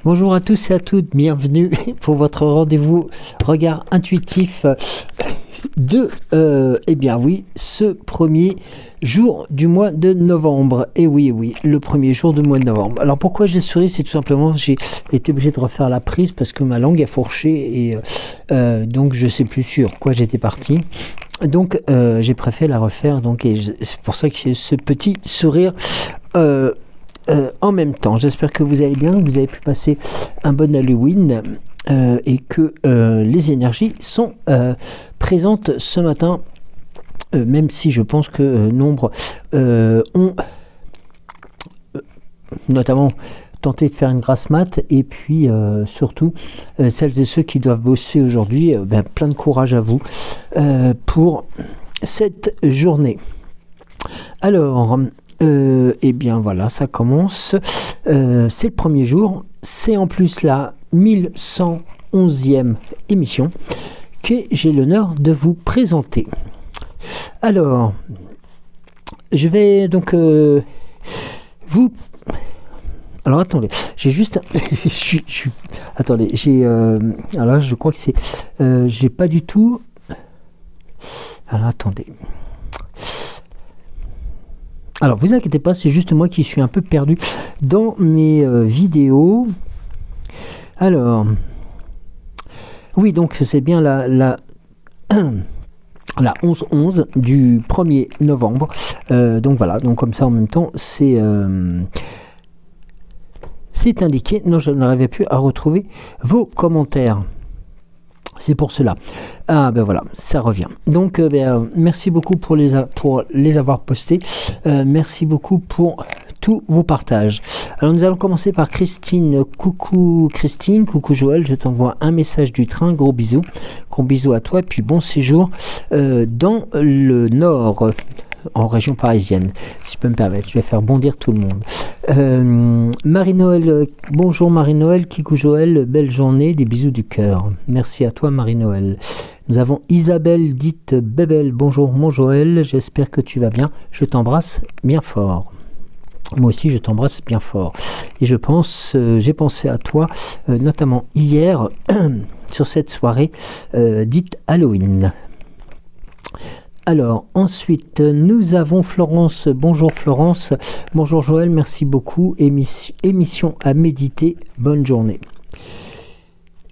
Bonjour à tous et à toutes, bienvenue pour votre rendez-vous regard intuitif de, eh bien oui, ce premier jour du mois de novembre. Et oui, le premier jour du mois de novembre. Alors pourquoi j'ai souri, c'est tout simplement que j'ai été obligé de refaire la prise parce que ma langue a fourché et donc je sais plus sur quoi j'étais parti. Donc j'ai préféré la refaire, donc et c'est pour ça que j'ai ce petit sourire en même temps. J'espère que vous allez bien, que vous avez pu passer un bon Halloween et que les énergies sont présentes ce matin, même si je pense que nombre ont notamment tenté de faire une grasse mat, et puis surtout celles et ceux qui doivent bosser aujourd'hui, plein de courage à vous pour cette journée. Alors eh bien voilà, ça commence, c'est le premier jour, c'est en plus la 1111e émission que j'ai l'honneur de vous présenter. Alors, je vais donc vous... Alors attendez, j'ai juste... Attendez, j'ai... alors je crois que c'est... j'ai pas du tout... Alors attendez... Alors, vous inquiétez pas, c'est juste moi qui suis un peu perdu dans mes vidéos. Alors, oui, donc c'est bien la 11-11 du 1er novembre. Donc voilà, donc comme ça en même temps, c'est indiqué. Non, je n'arrivais plus à retrouver vos commentaires. C'est pour cela. Ah ben voilà, ça revient. Donc merci beaucoup pour les avoir postés. Merci beaucoup pour tous vos partages. Alors nous allons commencer par Christine. Coucou Christine, coucou Joël, je t'envoie un message du train. Gros bisous. Gros bisous à toi, puis bon séjour dans le nord, en région parisienne, si je peux me permettre. Je vais faire bondir tout le monde. Marie-Noël, bonjour Marie-Noël, Kikou Joël, belle journée, des bisous du cœur. Merci à toi Marie-Noël. Nous avons Isabelle, dite Bébel, bonjour mon Joël, j'espère que tu vas bien, je t'embrasse bien fort. Moi aussi je t'embrasse bien fort. Et je pense, j'ai pensé à toi, notamment hier, sur cette soirée dite Halloween. Alors, ensuite, nous avons Florence. Bonjour Florence. Bonjour Joël, merci beaucoup. Émission à méditer. Bonne journée.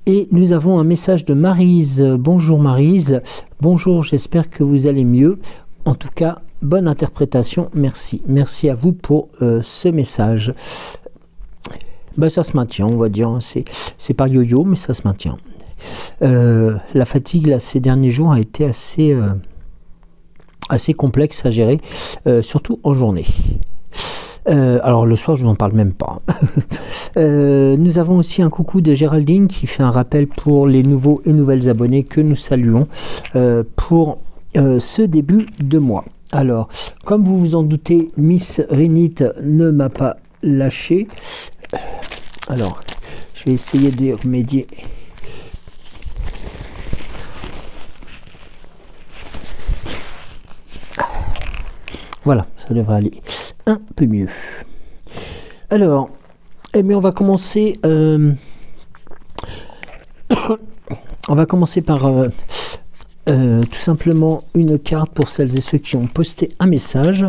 Et nous avons un message de Maryse. Bonjour Maryse. Bonjour, j'espère que vous allez mieux. En tout cas, bonne interprétation. Merci. Merci à vous pour ce message. Ça se maintient, on va dire. C'est pas yo-yo, mais ça se maintient. La fatigue, là, ces derniers jours, a été assez complexe à gérer, surtout en journée. Alors le soir je n'en parle même pas. Nous avons aussi un coucou de Géraldine qui fait un rappel pour les nouveaux et nouvelles abonnés que nous saluons pour ce début de mois. Alors comme vous vous en doutez, Miss Rinite ne m'a pas lâché. Alors je vais essayer de remédier. Voilà, ça devrait aller un peu mieux. Alors, on va commencer. On va commencer par tout simplement une carte pour celles et ceux qui ont posté un message.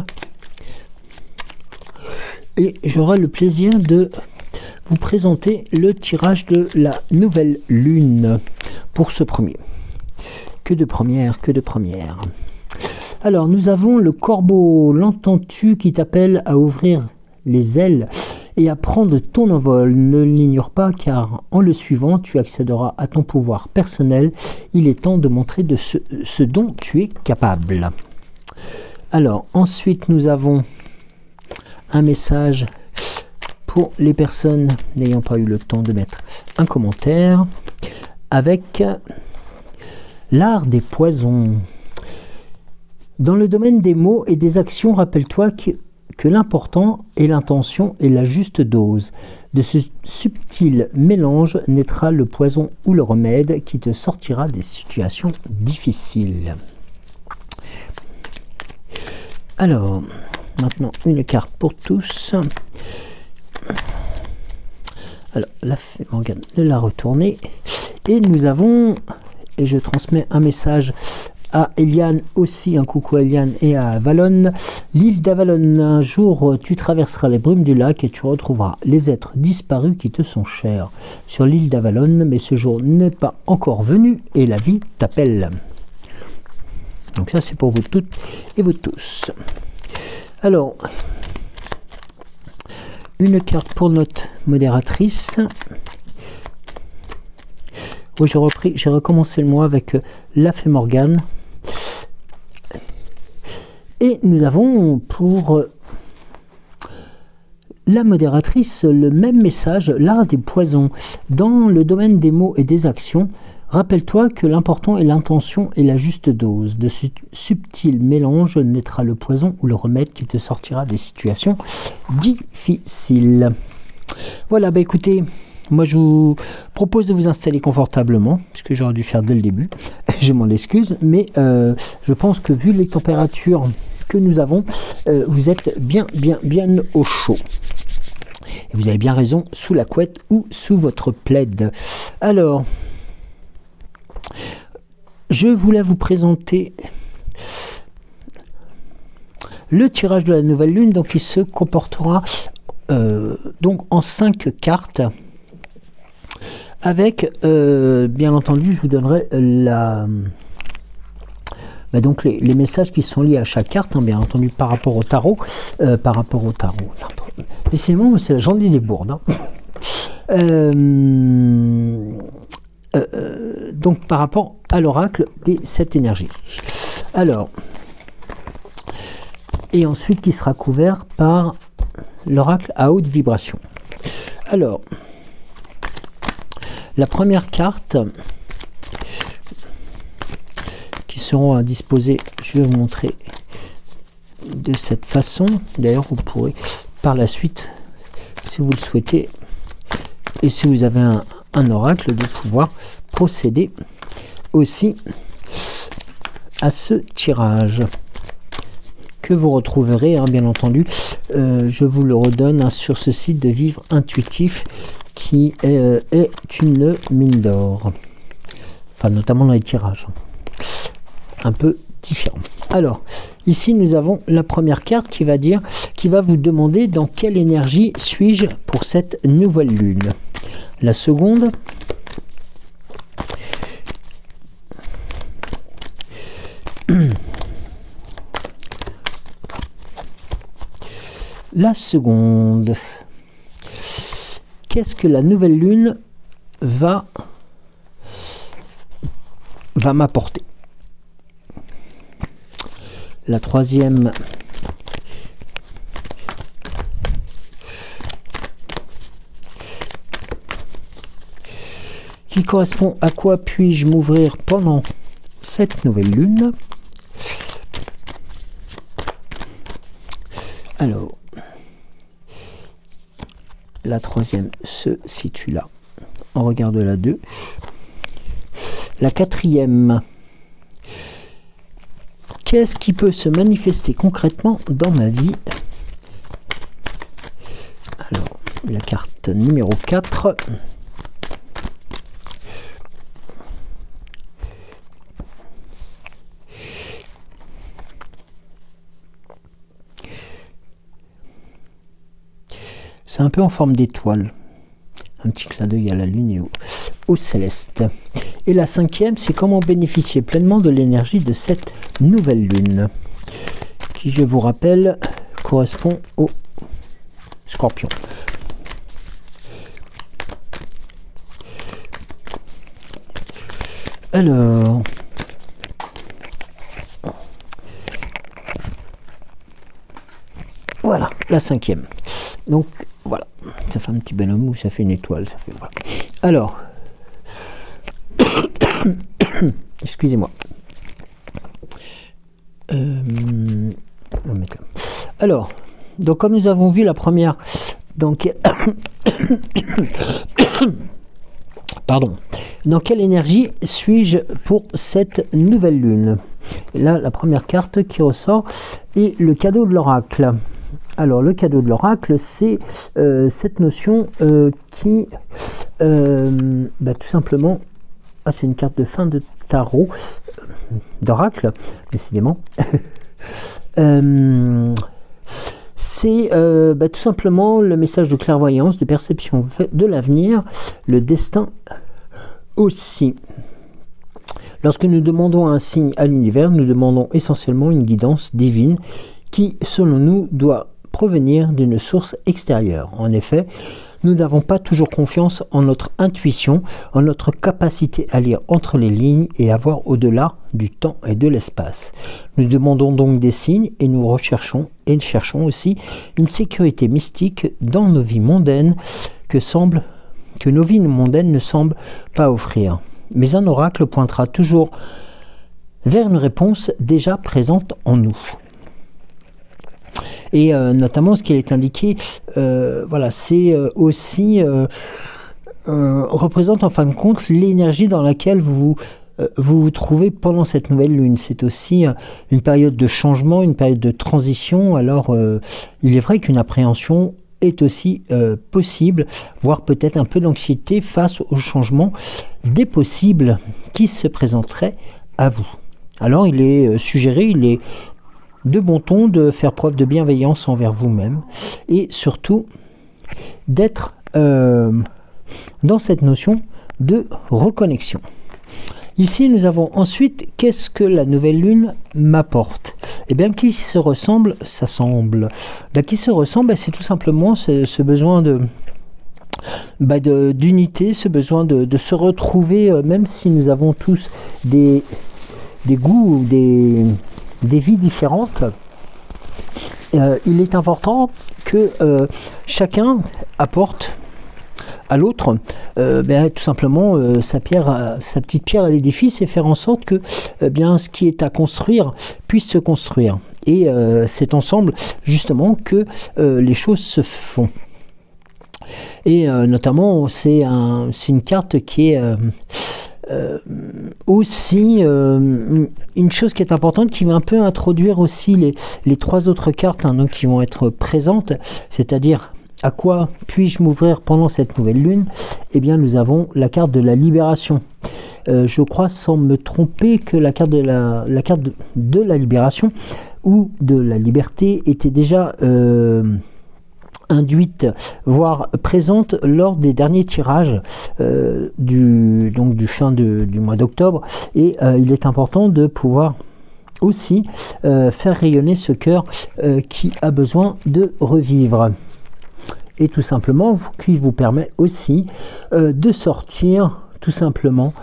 Et j'aurai le plaisir de vous présenter le tirage de la nouvelle lune pour ce premier. Que de première, que de première. Alors, nous avons le corbeau, l'entends-tu, qui t'appelle à ouvrir les ailes et à prendre ton envol. Ne l'ignore pas, car en le suivant, tu accéderas à ton pouvoir personnel. Il est temps de montrer de ce dont tu es capable. Alors, ensuite, nous avons un message pour les personnes n'ayant pas eu le temps de mettre un commentaire avec l'art des poisons. Dans le domaine des mots et des actions, rappelle-toi que l'important est l'intention et la juste dose. De ce subtil mélange naîtra le poison ou le remède qui te sortira des situations difficiles. Alors, maintenant une carte pour tous. Alors, la fée Morgane de la retourner. Et nous avons, et je transmets un message à Eliane aussi, un coucou à Eliane et à Avalon. L'île d'Avalon, un jour tu traverseras les brumes du lac et tu retrouveras les êtres disparus qui te sont chers sur l'île d'Avalon, mais ce jour n'est pas encore venu et la vie t'appelle. Donc ça c'est pour vous toutes et vous tous. Alors, une carte pour notre modératrice. Oh, j'ai recommencé le mois avec la fée Morgane. Et nous avons pour la modératrice le même message, l'art des poisons. Dans le domaine des mots et des actions, rappelle-toi que l'important est l'intention et la juste dose. De subtils mélanges naîtra le poison ou le remède qui te sortira des situations difficiles. Voilà, bah écoutez, moi je vous propose de vous installer confortablement, ce que j'aurais dû faire dès le début, je m'en excuse, mais je pense que vu les températures que nous avons, vous êtes bien au chaud. Et vous avez bien raison, sous la couette ou sous votre plaid. Alors, je voulais vous présenter le tirage de la nouvelle lune, donc il se comportera donc en 5 cartes. Avec, bien entendu, je vous donnerai donc les messages qui sont liés à chaque carte, hein, bien entendu, par rapport au tarot. Décidément, c'est la journée des bourdes. Hein. Donc, par rapport à l'oracle des 7 énergies. Alors, et ensuite, qui sera couvert par l'oracle à haute vibration. Alors, la première carte qui seront à disposer, je vais vous montrer de cette façon. D'ailleurs, vous pourrez par la suite, si vous le souhaitez, et si vous avez un oracle, de pouvoir procéder aussi à ce tirage que vous retrouverez, hein, bien entendu. Je vous le redonne, hein, sur ce site de Vivre Intuitif, qui est une mine d'or, enfin notamment dans les tirages un peu différents. Alors ici nous avons la première carte qui va vous demander dans quelle énergie suis-je pour cette nouvelle lune. La seconde, qu'est-ce que la nouvelle lune va m'apporter? La troisième, qui correspond à quoi puis-je m'ouvrir pendant cette nouvelle lune? Alors, la troisième se situe là. On regarde la 2. La quatrième. Qu'est-ce qui peut se manifester concrètement dans ma vie? Alors, la carte numéro 4. C'est un peu en forme d'étoile. Un petit clin d'œil à la lune et au céleste. Et la cinquième, c'est comment bénéficier pleinement de l'énergie de cette nouvelle lune, qui, je vous rappelle, correspond au Scorpion. Alors, voilà, la cinquième. Donc, voilà, ça fait un petit bonhomme ou ça fait une étoile, ça fait, voilà. Alors, excusez-moi. Alors, donc comme nous avons vu la première, donc pardon, dans quelle énergie suis-je pour cette nouvelle lune? Et là, la première carte qui ressort est le cadeau de l'oracle. Alors, le cadeau de l'oracle, c'est cette notion qui, tout simplement, c'est une carte de fin de tarot, d'oracle, décidément. C'est tout simplement le message de clairvoyance, de perception de l'avenir, le destin aussi. Lorsque nous demandons un signe à l'univers, nous demandons essentiellement une guidance divine qui, selon nous, doit provenir d'une source extérieure. En effet, nous n'avons pas toujours confiance en notre intuition, en notre capacité à lire entre les lignes et à voir au-delà du temps et de l'espace. Nous demandons donc des signes et nous cherchons aussi une sécurité mystique dans nos vies mondaines que nos vies mondaines ne semblent pas offrir. Mais un oracle pointera toujours vers une réponse déjà présente en nous. Et notamment ce qui est indiqué, c'est aussi représente en fin de compte l'énergie dans laquelle vous vous trouvez pendant cette nouvelle lune. C'est aussi une période de changement, une période de transition. Alors il est vrai qu'une appréhension est aussi possible, voire peut-être un peu d'anxiété face au changement des possibles qui se présenteraient à vous. Alors il est suggéré, il est de bon ton de faire preuve de bienveillance envers vous-même et surtout d'être dans cette notion de reconnexion. Ici, nous avons ensuite, qu'est-ce que la nouvelle lune m'apporte? Eh bien, qui se ressemble, ça semble. Qui se ressemble, c'est tout simplement ce besoin d'unité, ce besoin de se retrouver, même si nous avons tous des goûts, des vies différentes. Il est important que chacun apporte à l'autre tout simplement sa petite pierre à l'édifice et faire en sorte que ce qui est à construire puisse se construire. Et c'est ensemble justement que les choses se font. Et notamment c'est une carte qui est aussi une chose qui est importante, qui va un peu introduire aussi les trois autres cartes donc, qui vont être présentes, c'est-à-dire à quoi puis-je m'ouvrir pendant cette nouvelle lune? Eh bien, nous avons la carte de la libération. Je crois, sans me tromper, que la carte de la libération ou de la liberté était déjà induite, voire présente lors des derniers tirages du fin du mois d'octobre. Et il est important de pouvoir aussi faire rayonner ce cœur qui a besoin de revivre. Et tout simplement, qui vous permet aussi de sortir tout simplement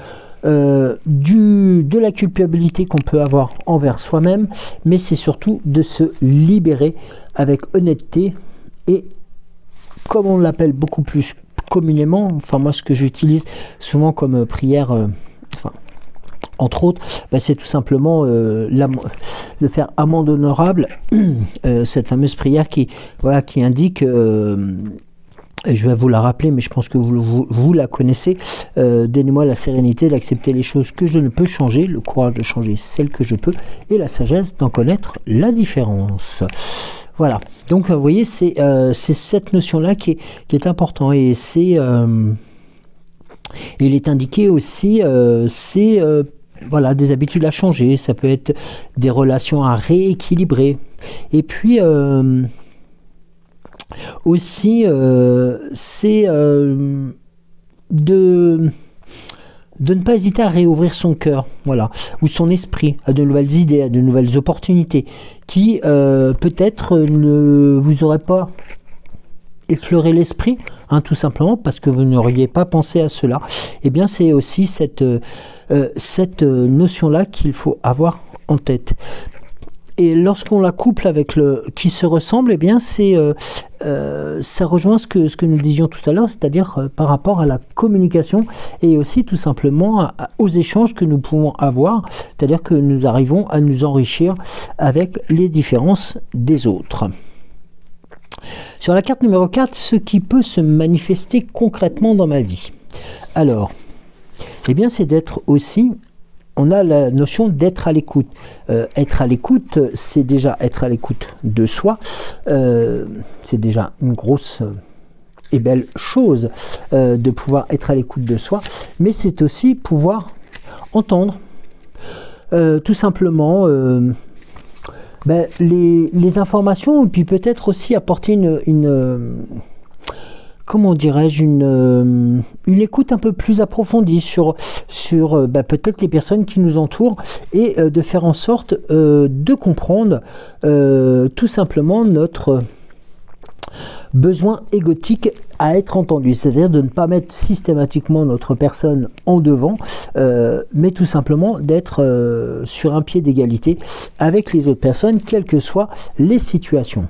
de la culpabilité qu'on peut avoir envers soi-même, mais c'est surtout de se libérer avec honnêteté et, comme on l'appelle beaucoup plus communément, enfin moi ce que j'utilise souvent comme prière, entre autres, c'est tout simplement de faire amende honorable, cette fameuse prière qui indique, je vais vous la rappeler, mais je pense que vous la connaissez, donnez-moi la sérénité d'accepter les choses que je ne peux changer, le courage de changer celles que je peux, et la sagesse d'en connaître la différence. Voilà, donc vous voyez, c'est cette notion-là qui est importante, et il est indiqué aussi, des habitudes à changer, ça peut être des relations à rééquilibrer. Et puis, aussi, c'est de ne pas hésiter à réouvrir son cœur, ou son esprit à de nouvelles idées, à de nouvelles opportunités, qui peut-être ne vous auraient pas effleuré l'esprit, tout simplement parce que vous n'auriez pas pensé à cela. Eh bien, c'est aussi cette notion-là qu'il faut avoir en tête. Et lorsqu'on la couple avec le qui se ressemble, eh bien, ça rejoint ce que nous disions tout à l'heure, c'est-à-dire par rapport à la communication et aussi tout simplement aux échanges que nous pouvons avoir, c'est-à-dire que nous arrivons à nous enrichir avec les différences des autres. Sur la carte numéro 4, ce qui peut se manifester concrètement dans ma vie. Alors, eh bien, c'est d'être aussi on a la notion d'être à l'écoute. Être à l'écoute, c'est déjà être à l'écoute de soi. C'est déjà une grosse et belle chose de pouvoir être à l'écoute de soi. Mais c'est aussi pouvoir entendre tout simplement les informations, et puis peut-être aussi apporter une comment dirais-je, une écoute un peu plus approfondie sur peut-être les personnes qui nous entourent, et de faire en sorte de comprendre tout simplement notre besoin égotique à être entendu, c'est-à-dire de ne pas mettre systématiquement notre personne en devant, mais tout simplement d'être sur un pied d'égalité avec les autres personnes, quelles que soient les situations.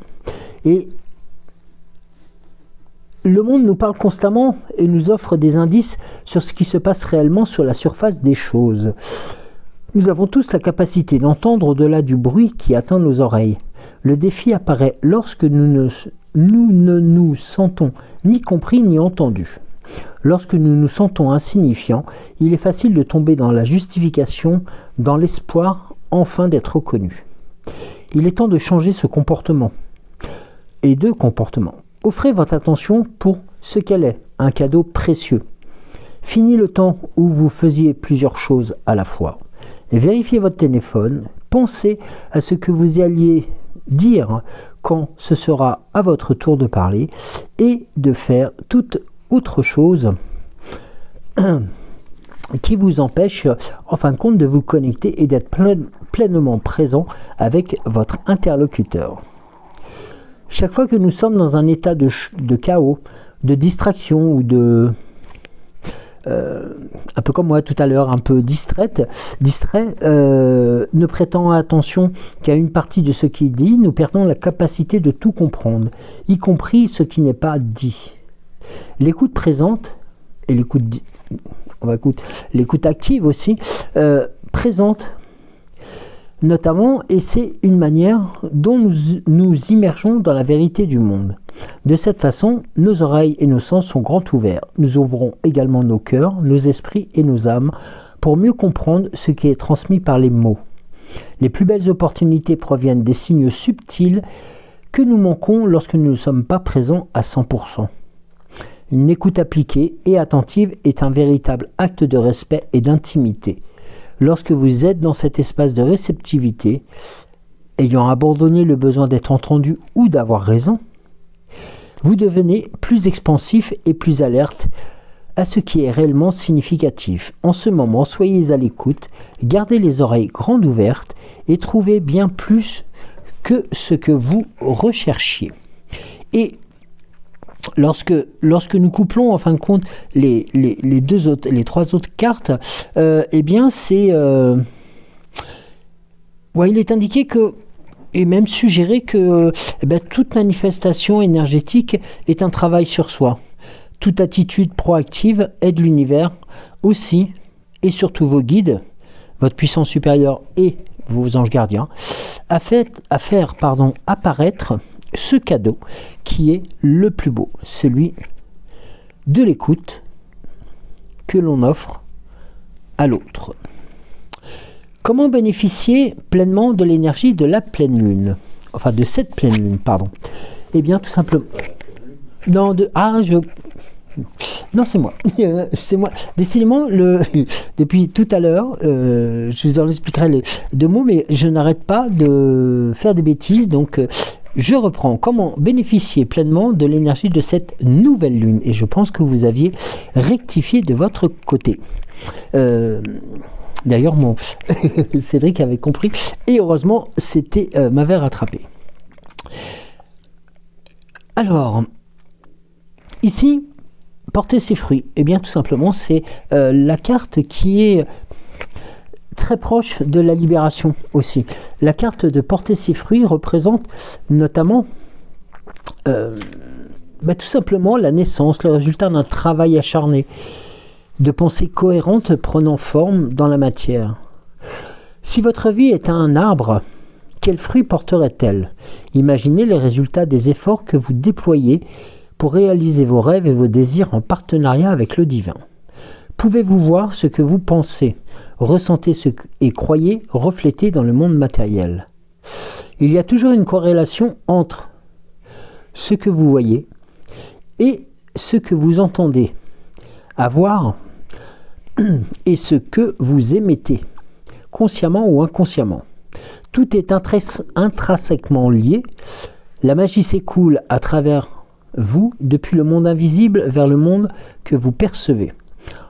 Et le monde nous parle constamment et nous offre des indices sur ce qui se passe réellement sur la surface des choses. Nous avons tous la capacité d'entendre au-delà du bruit qui atteint nos oreilles. Le défi apparaît lorsque nous ne nous sentons ni compris ni entendus. Lorsque nous nous sentons insignifiants, il est facile de tomber dans la justification, dans l'espoir enfin d'être reconnu. Il est temps de changer ce comportement et de comportement. Offrez votre attention pour ce qu'elle est, un cadeau précieux. Fini le temps où vous faisiez plusieurs choses à la fois. Et vérifiez votre téléphone, pensez à ce que vous alliez dire quand ce sera à votre tour de parler, et de faire toute autre chose qui vous empêche en fin de compte de vous connecter et d'être pleinement présent avec votre interlocuteur. Chaque fois que nous sommes dans un état de chaos, de distraction ou de... un peu comme moi tout à l'heure, un peu distrait, ne prêtant attention qu'à une partie de ce qui est dit, nous perdons la capacité de tout comprendre, y compris ce qui n'est pas dit. L'écoute présente, et l'écoute active aussi, présente notamment, et c'est une manière dont nous immergeons dans la vérité du monde. De cette façon, nos oreilles et nos sens sont grands ouverts. Nous ouvrons également nos cœurs, nos esprits et nos âmes pour mieux comprendre ce qui est transmis par les mots. Les plus belles opportunités proviennent des signes subtils que nous manquons lorsque nous ne sommes pas présents à 100%. Une écoute appliquée et attentive est un véritable acte de respect et d'intimité. Lorsque vous êtes dans cet espace de réceptivité, ayant abandonné le besoin d'être entendu ou d'avoir raison, vous devenez plus expansif et plus alerte à ce qui est réellement significatif. En ce moment, soyez à l'écoute, gardez les oreilles grandes ouvertes et trouvez bien plus que ce que vous recherchiez. Et lorsque nous couplons en fin de compte les trois autres cartes, eh bien c'est il est indiqué que, et même suggéré que toute manifestation énergétique est un travail sur soi. Toute attitude proactive aide l'univers aussi, et surtout vos guides, votre puissance supérieure et vos anges gardiens, à faire apparaître ce cadeau qui est le plus beau, celui de l'écoute que l'on offre à l'autre. Comment bénéficier pleinement de l'énergie de la pleine lune? Enfin, de cette pleine lune, pardon. Eh bien, tout simplement... Non, c'est moi. C'est moi. Décidément, depuis tout à l'heure, je vous en expliquerai les deux mots, mais je n'arrête pas de faire des bêtises, donc... je reprends. Comment bénéficier pleinement de l'énergie de cette nouvelle lune? Et je pense que vous aviez rectifié de votre côté. D'ailleurs, mon Cédric avait compris. Et heureusement, m'avait rattrapé. Alors, ici, porter ses fruits. Eh bien, tout simplement, c'est la carte qui est... très proche de la libération aussi. La carte de porter ses fruits représente notamment tout simplement la naissance, le résultat d'un travail acharné, de pensées cohérentes prenant forme dans la matière. Si votre vie est un arbre, quels fruits porterait-elle? Imaginez les résultats des efforts que vous déployez pour réaliser vos rêves et vos désirs en partenariat avec le divin. Pouvez-vous voir ce que vous pensez, ressentez et croyez refléter dans le monde matériel? Il y a toujours une corrélation entre ce que vous voyez et ce que vous entendez avoir et ce que vous émettez, consciemment ou inconsciemment. Tout est intrinsèquement lié. La magie s'écoule à travers vous depuis le monde invisible vers le monde que vous percevez.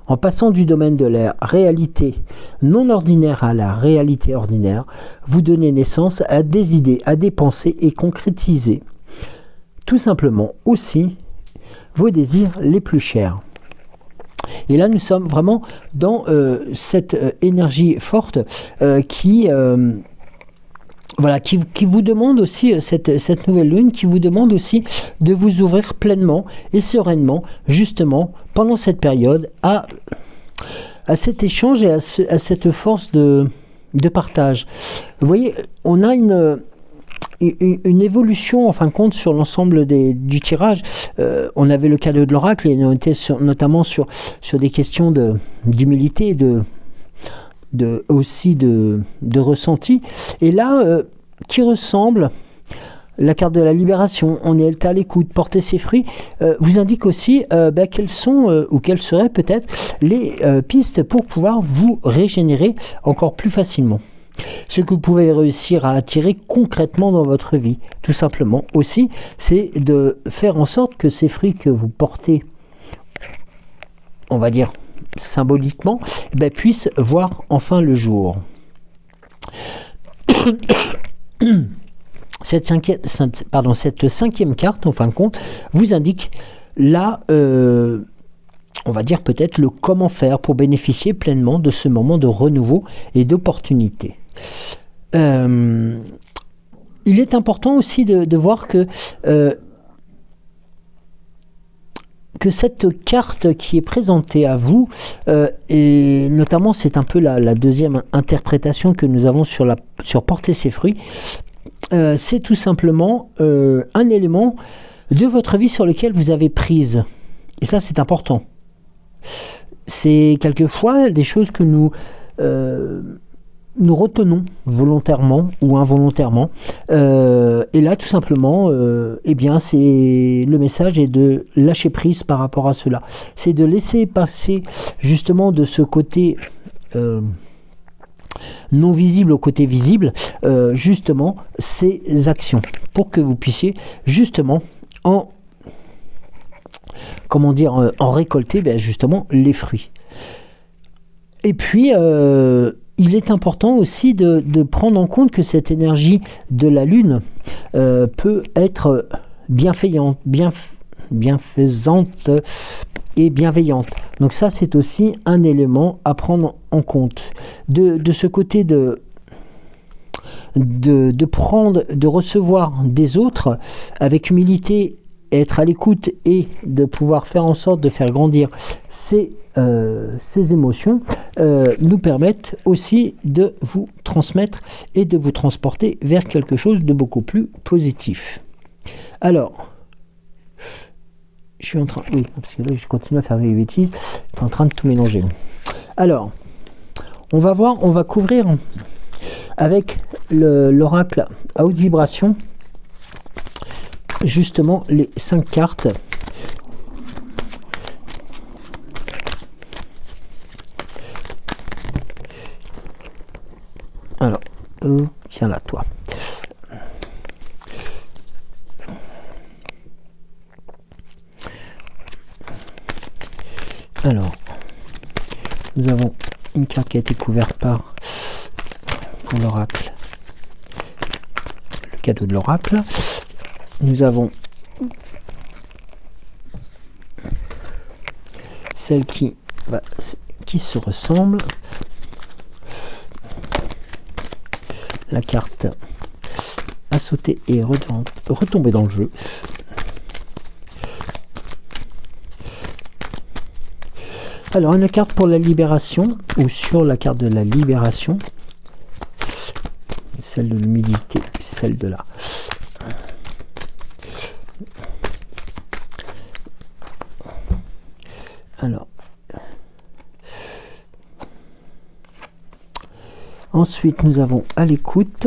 En passant du domaine de la réalité non ordinaire à la réalité ordinaire, vous donnez naissance à des idées, à des pensées et concrétisez tout simplement aussi vos désirs les plus chers. Et là, nous sommes vraiment dans cette énergie forte qui vous demande aussi, cette nouvelle lune, qui vous demande aussi de vous ouvrir pleinement et sereinement, justement, pendant cette période, à cet échange et à cette force de partage. Vous voyez, on a une évolution en fin de compte sur l'ensemble du tirage. On avait le cadeau de l'oracle et on était notamment sur des questions d'humilité et aussi de ressenti. Et là, qui ressemble, la carte de la libération, on est à l'écoute, porter ses fruits, vous indique aussi quelles sont ou quelles seraient peut-être les pistes pour pouvoir vous régénérer encore plus facilement. Ce que vous pouvez réussir à attirer concrètement dans votre vie, tout simplement aussi, c'est de faire en sorte que ces fruits que vous portez, on va dire symboliquement, puissent voir enfin le jour. Cette cinquième carte, en fin de compte, vous indique là, on va dire peut-être le comment faire pour bénéficier pleinement de ce moment de renouveau et d'opportunité. Il est important aussi de voir que cette carte qui est présentée à vous, et notamment c'est un peu la deuxième interprétation que nous avons sur porter ses fruits, c'est tout simplement un élément de votre vie sur lequel vous avez prise. Et ça, c'est important. C'est quelquefois des choses que nous retenons volontairement ou involontairement. Et là, tout simplement, c'est le message est de lâcher prise par rapport à cela. C'est de laisser passer justement de ce côté non visible au côté visible, justement, ces actions pour que vous puissiez justement en récolter justement les fruits. Et puis, il est important aussi de prendre en compte que cette énergie de la Lune peut être bienfaisante et bienveillante. Donc ça, c'est aussi un élément à prendre en compte. De ce côté de recevoir des autres avec humilité, être à l'écoute et de pouvoir faire en sorte de faire grandir ces émotions nous permettent aussi de vous transmettre et de vous transporter vers quelque chose de beaucoup plus positif. Alors, je suis en train... Oui, parce que là, je continue à faire des bêtises. Je suis en train de tout mélanger. Alors, on va voir, on va couvrir avec l'oracle à haute vibration justement les 5 cartes. Alors, tiens là, toi. Alors, nous avons une carte qui a été couverte pour l'oracle, le cadeau de l'oracle. Nous avons celle qui se ressemble, la carte à sauter et retomber dans le jeu. Alors, une carte pour la libération, ou sur la carte de la libération, celle de l'humilité, celle de la... Alors, Ensuite, nous avons à l'écoute.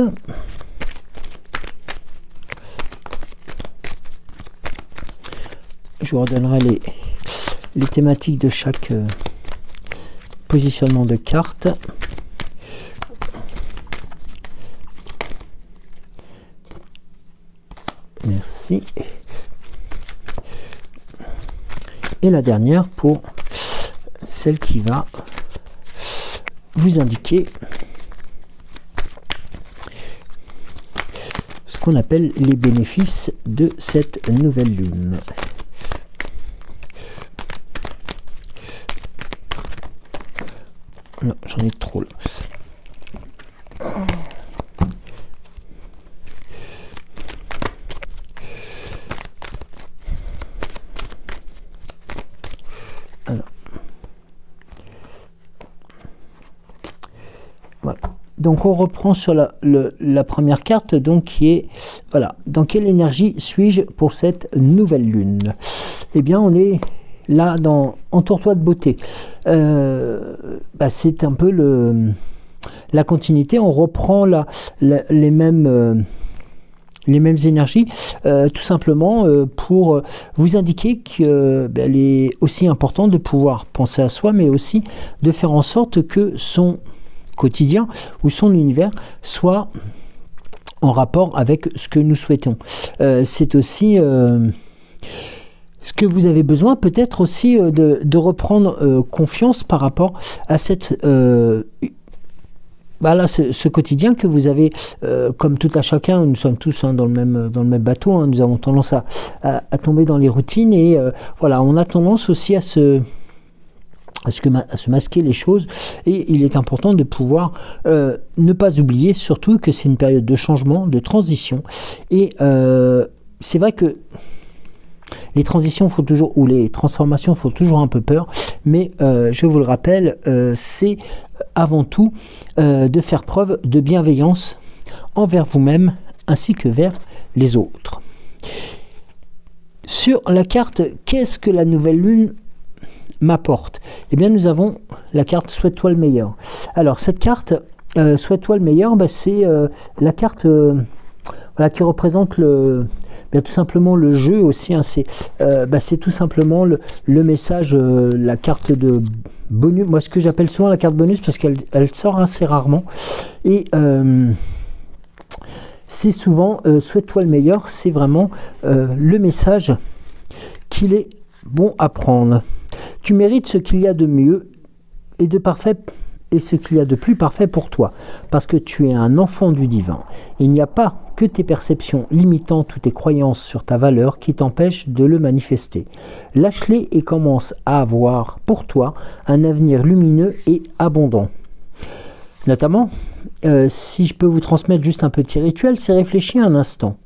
Je vous redonnerai les thématiques de chaque positionnement de carte. Merci. Et la dernière pour celle qui va vous indiquer ce qu'on appelle les bénéfices de cette nouvelle lune. Non, j'en ai trop là. Alors. Voilà. Donc on reprend sur la première carte, donc qui est, voilà, dans quelle énergie suis-je pour cette nouvelle lune? Eh bien on est là dans entoure-toi de beauté. C'est un peu la continuité, on reprend les mêmes énergies, tout simplement pour vous indiquer qu'il est aussi important de pouvoir penser à soi, mais aussi de faire en sorte que son quotidien ou son univers soit en rapport avec ce que nous souhaitons. C'est aussi ce que vous avez besoin peut-être aussi de reprendre confiance par rapport à cette ce quotidien que vous avez, comme tout à chacun, nous sommes tous dans le même bateau, hein, nous avons tendance à tomber dans les routines et voilà, on a tendance aussi à se masquer les choses, et il est important de pouvoir ne pas oublier surtout que c'est une période de changement, de transition, et c'est vrai que les transitions font toujours, ou les transformations font toujours un peu peur, mais je vous le rappelle, c'est avant tout de faire preuve de bienveillance envers vous-même ainsi que vers les autres. Sur la carte, qu'est-ce que la nouvelle lune m'apporte? Eh bien, nous avons la carte Souhaite-toi le meilleur. Alors, cette carte Souhaite-toi le meilleur, c'est la carte qui représente tout simplement le jeu aussi, hein, c'est tout simplement le message, la carte de bonus, moi ce que j'appelle souvent la carte bonus parce qu'elle sort assez rarement, et c'est souvent souhaite-toi le meilleur, c'est vraiment le message qu'il est bon à prendre. Tu mérites ce qu'il y a de mieux et de parfait, et ce qu'il y a de plus parfait pour toi, parce que tu es un enfant du divin. Il n'y a pas que tes perceptions limitantes ou tes croyances sur ta valeur qui t'empêchent de le manifester. Lâche-les et commence à avoir pour toi un avenir lumineux et abondant. Notamment, si je peux vous transmettre juste un petit rituel, c'est réfléchir un instant.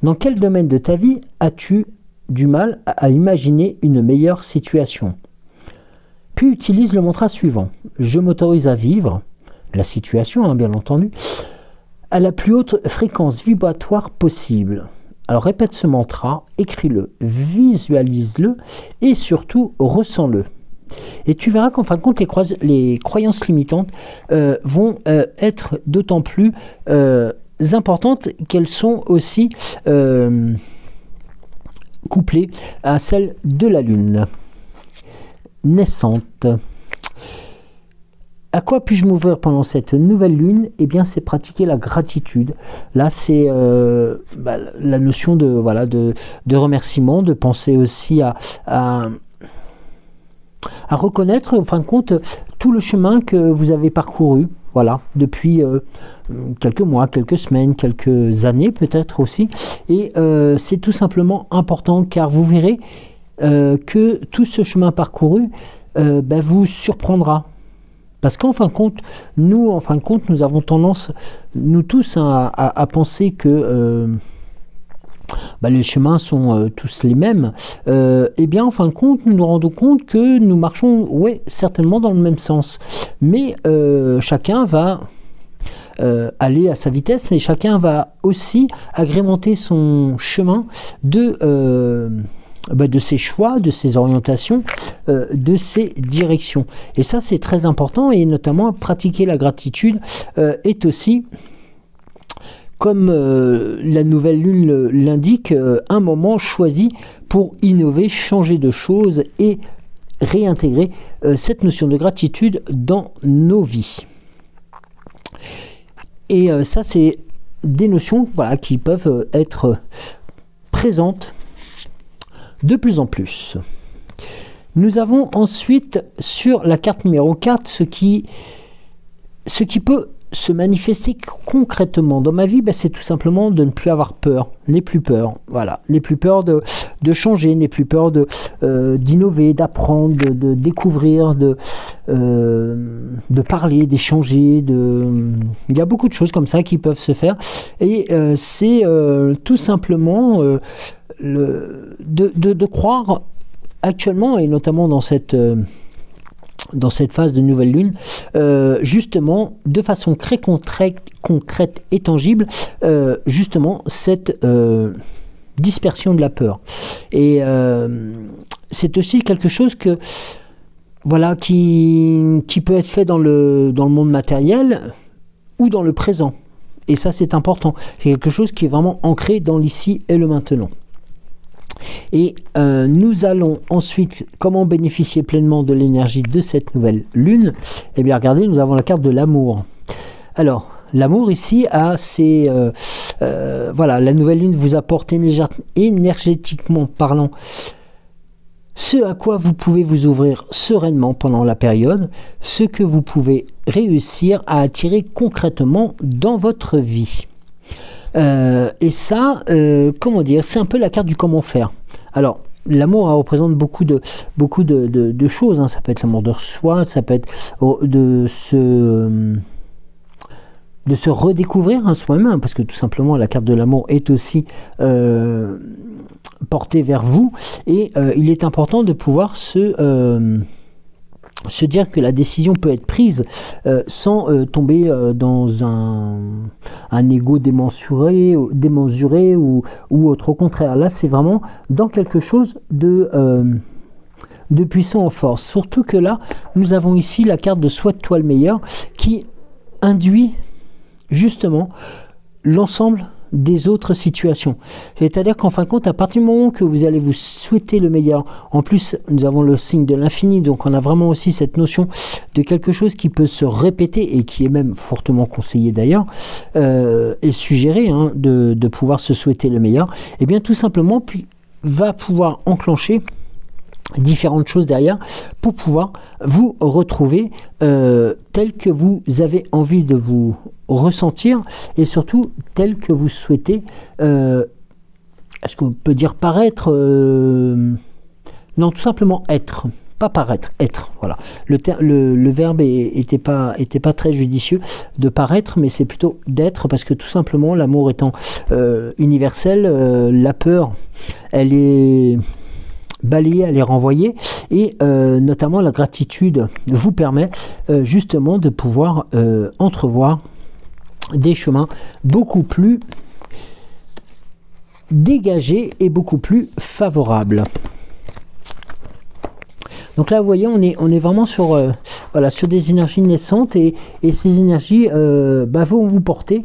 Dans quel domaine de ta vie as-tu du mal à imaginer une meilleure situation? Puis utilise le mantra suivant. Je m'autorise à vivre la situation, hein, bien entendu, à la plus haute fréquence vibratoire possible. Alors répète ce mantra, écris-le, visualise-le et surtout ressens-le. Et tu verras qu'en fin de compte, les croyances limitantes vont être d'autant plus importantes qu'elles sont aussi couplées à celles de la lune naissante. À quoi puis-je m'ouvrir pendant cette nouvelle lune? Eh bien, c'est pratiquer la gratitude. Là, c'est la notion de remerciement, de penser aussi à reconnaître, en fin de compte, tout le chemin que vous avez parcouru, voilà, depuis quelques mois, quelques semaines, quelques années peut-être aussi. Et c'est tout simplement important, car vous verrez que tout ce chemin parcouru vous surprendra. Parce qu'en fin de compte, nous avons tendance, nous tous, à penser que les chemins sont tous les mêmes. Et bien, en fin de compte, nous nous rendons compte que nous marchons, certainement dans le même sens. Mais chacun va aller à sa vitesse, et chacun va aussi agrémenter son chemin de de ses choix, de ses orientations, de ses directions. Et ça, c'est très important, et notamment pratiquer la gratitude est aussi, comme la nouvelle lune l'indique, un moment choisi pour innover, changer de choses et réintégrer cette notion de gratitude dans nos vies. Et ça, c'est des notions, voilà, qui peuvent être présentes de plus en plus. Nous avons ensuite sur la carte numéro 4 ce qui peut se manifester concrètement dans ma vie, c'est tout simplement de ne plus avoir peur, n'aie plus peur, voilà, n'aie plus peur de changer, n'aie plus peur d'innover, d'apprendre, de découvrir, de parler, d'échanger, il y a beaucoup de choses comme ça qui peuvent se faire, et c'est tout simplement de croire actuellement, et notamment dans cette phase de nouvelle lune, justement, de façon très concrète et tangible, justement, cette dispersion de la peur. Et c'est aussi quelque chose que, voilà, qui peut être fait dans le monde matériel ou dans le présent. Et ça, c'est important. C'est quelque chose qui est vraiment ancré dans l'ici et le maintenant. Et nous allons ensuite, comment bénéficier pleinement de l'énergie de cette nouvelle lune? Eh bien, regardez, nous avons la carte de l'amour. Alors, l'amour ici a ses... voilà, la nouvelle lune vous apporte énergétiquement parlant ce à quoi vous pouvez vous ouvrir sereinement pendant la période, ce que vous pouvez réussir à attirer concrètement dans votre vie. Et ça, comment dire, c'est un peu la carte du comment faire. Alors, l'amour représente beaucoup de choses, hein. Ça peut être l'amour de soi, ça peut être de se redécouvrir soi-même, parce que tout simplement la carte de l'amour est aussi portée vers vous, et il est important de pouvoir se dire que la décision peut être prise sans tomber dans un ego démesuré ou autre. Au contraire, là c'est vraiment dans quelque chose de puissant en force. Surtout que là, nous avons ici la carte de souhaite-toi le meilleur qui induit justement l'ensemble des autres situations. C'est-à-dire qu'en fin de compte, à partir du moment que vous allez vous souhaiter le meilleur, en plus nous avons le signe de l'infini, donc on a vraiment aussi cette notion de quelque chose qui peut se répéter et qui est même fortement conseillé d'ailleurs et suggéré, hein, de pouvoir se souhaiter le meilleur, et bien tout simplement va pouvoir enclencher différentes choses derrière pour pouvoir vous retrouver tel que vous avez envie de vous ressentir, et surtout tel que vous souhaitez, est-ce qu'on peut dire paraître, non, tout simplement être, pas paraître, être, voilà. Le verbe était pas très judicieux de paraître, mais c'est plutôt d'être, parce que tout simplement l'amour étant universel, la peur elle est balayée, elle est renvoyée, et notamment la gratitude vous permet justement de pouvoir entrevoir des chemins beaucoup plus dégagés et beaucoup plus favorables. Donc là, vous voyez, on est vraiment sur, voilà, sur des énergies naissantes, et ces énergies vont vous porter,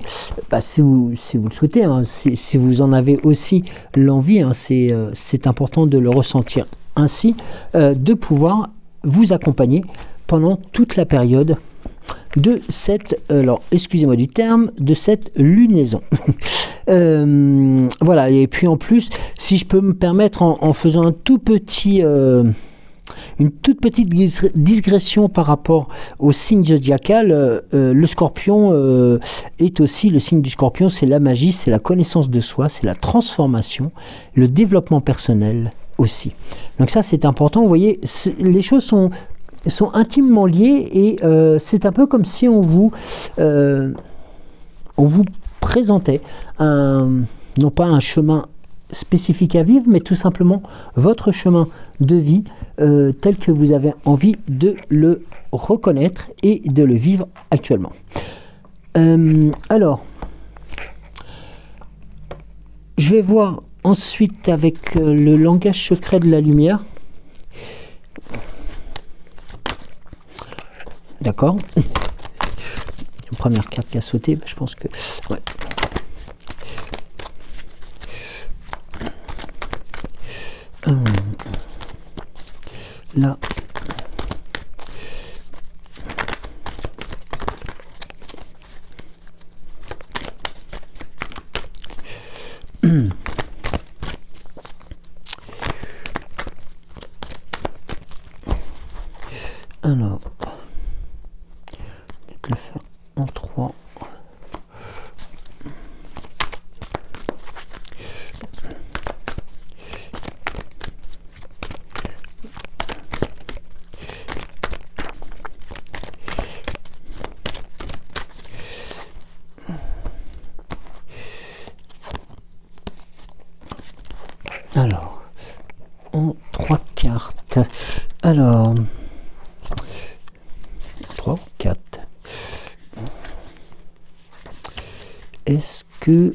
si vous le souhaitez, hein, si vous en avez aussi l'envie, hein, c'est important de le ressentir ainsi, de pouvoir vous accompagner pendant toute la période de cette, alors excusez-moi du terme, de cette lunaison. Voilà, et puis en plus, si je peux me permettre, en faisant un tout petit... une toute petite digression par rapport au signe zodiacal, le scorpion est aussi, le signe du scorpion, c'est la magie, c'est la connaissance de soi, c'est la transformation, le développement personnel aussi. Donc ça c'est important, vous voyez, les choses sont intimement liées, et c'est un peu comme si on vous présentait non pas un chemin spécifique à vivre, mais tout simplement votre chemin de vie tel que vous avez envie de le reconnaître et de le vivre actuellement. Alors, je vais voir ensuite, avec le langage secret de la lumière. D'accord. Première carte qui a sauté, je pense que... Ouais. Là. Alors, peut-être le faire en 3. Alors, en 3 cartes. Alors, 3 ou 4. Est-ce que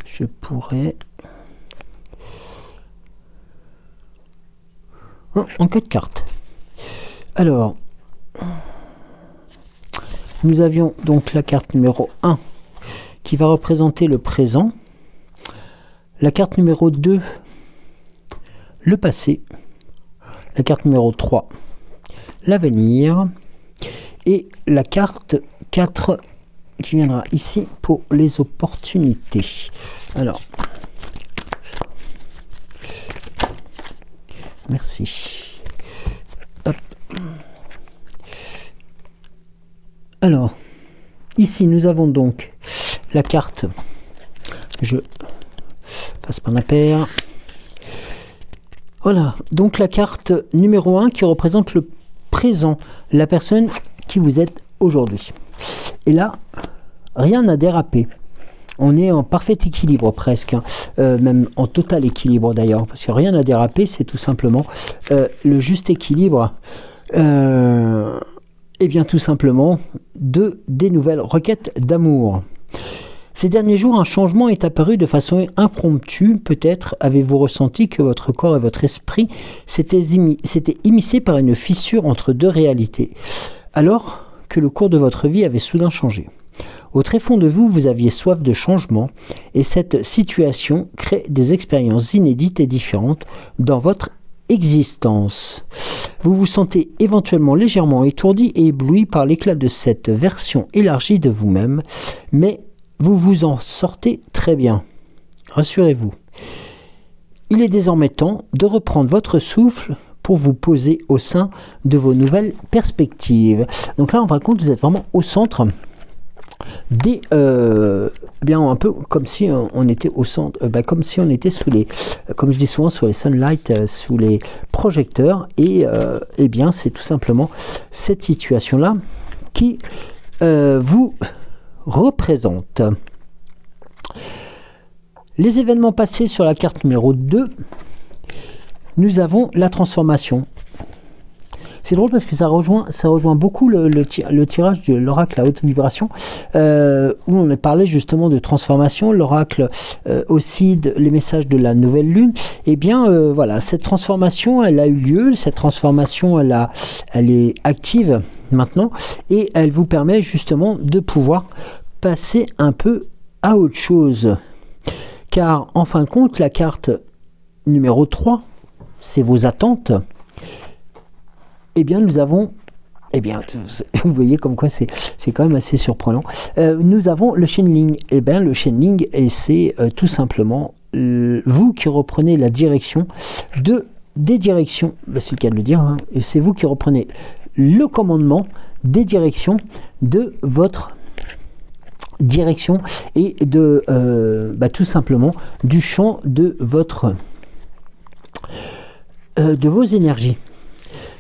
je pourrais... En 4 cartes. Alors, nous avions donc la carte numéro 1 qui va représenter le présent. La carte numéro 2, le passé. La carte numéro 3, l'avenir. Et la carte 4 qui viendra ici pour les opportunités. Alors, merci. Hop. Alors, ici nous avons donc la carte, je passe par la paire. Voilà, donc la carte numéro 1 qui représente le présent, la personne qui vous êtes aujourd'hui. Et là, rien n'a dérapé. On est en parfait équilibre presque, hein. Même en total équilibre d'ailleurs, parce que rien n'a dérapé, c'est tout simplement le juste équilibre. Et bien tout simplement des nouvelles requêtes d'amour. Ces derniers jours, un changement est apparu de façon impromptue. Peut-être avez-vous ressenti que votre corps et votre esprit s'étaient immiscés par une fissure entre deux réalités, alors que le cours de votre vie avait soudain changé. Au tréfonds de vous, vous aviez soif de changement, et cette situation crée des expériences inédites et différentes dans votre existence. Vous vous sentez éventuellement légèrement étourdi et ébloui par l'éclat de cette version élargie de vous-même, mais vous vous en sortez très bien. Rassurez-vous. Il est désormais temps de reprendre votre souffle pour vous poser au sein de vos nouvelles perspectives. Donc là, on va compte, vous êtes vraiment au centre des... bien un peu comme si on était au centre, comme si on était sous les... comme je dis souvent, sur les sunlight, sous les projecteurs. Et bien, c'est tout simplement cette situation-là qui vous représente. Les événements passés sur la carte numéro 2, nous avons la transformation. C'est drôle parce que ça rejoint beaucoup le tirage de l'oracle à haute vibration, où on a parlé justement de transformation, l'oracle aussi les messages de la nouvelle lune. Et bien voilà, cette transformation, elle a eu lieu, cette transformation, elle est active maintenant, et elle vous permet justement de pouvoir passer un peu à autre chose. Car en fin de compte, la carte numéro 3, c'est vos attentes. Eh bien, nous avons, eh bien, vous voyez comme quoi c'est quand même assez surprenant. Nous avons le channeling. Eh bien, le channeling, et c'est tout simplement vous qui reprenez la direction des directions. C'est le cas de le dire. Hein, et c'est vous qui reprenez le commandement des directions de votre direction et de tout simplement du champ de votre de vos énergies.